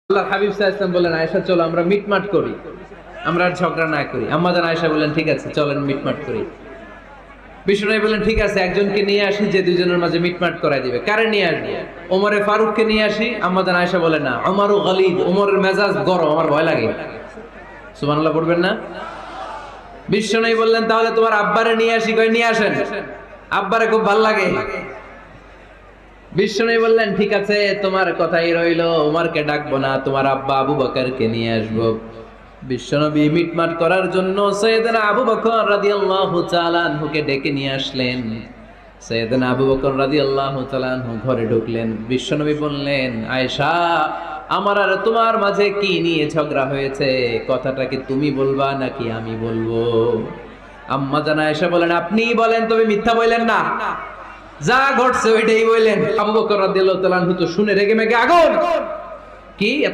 আল্লাহর হাবিব সাল্লাল্লাহু আলাইহি ওয়াসাল্লাম বলেন, আয়েশা চলো আমরা মিটমাট করি, আমরা আর ঝগড়া না করি। আম্মা জান আয়েশা বলেন, ঠিক আছে চলেন মিটমাট করি। বিষ্ণু বলেন, ঠিক আছে একজনকে নিয়ে আসি যে দুইজনের মাঝে মিটমাট করাই দিবে। কারে নিয়ে আসবো? ওমরে ফারুককে নিয়ে আসি। আম্মা জান আয়েশা বলেন, না ওমরও গালিদ, ওমরের মেজাজ গরম, আমার ভয় লাগে। সুবহানাল্লাহ পড়বেন না? বিষ্ণু বললেন, তাহলে তোমার আব্বারে নিয়ে আসি। কই নিয়ে আসেন, আব্বারে খুব ভাল লাগে। বিষ্ণু বললেন, ঠিক আছে তোমার কথাই রইলো, ওমরকে ডাকবো না, তোমার আব্বা আবু বকরকে নিয়ে আসবো। বিশ্বনবী মিটমাট করার জন্য সাইয়েদনা আবু বকর রাদিয়াল্লাহু তাআলা আনহুকে ডেকে নিয়ে আসলেন। সাইয়েদনা আবু বকর রাদিয়াল্লাহু তাআলা আনহু ঘরে ঢুকলেন। বিশ্বনবী বললেন, আয়েশা আমার আর তোমার মাঝে কি নিয়ে ঝগড়া হয়েছে, কথাটা কি তুমি বলবা নাকি আমি বলবো? আম্মা জান আয়েশা বলেন, আপনিই বলেন, তবে মিথ্যা বললেন না, যা ঘটছে ওইটাই বললেন। আবু বকর রাদিয়াল্লাহু তাআলা আনহু তো শুনে রেগে মেগে আগুন। কি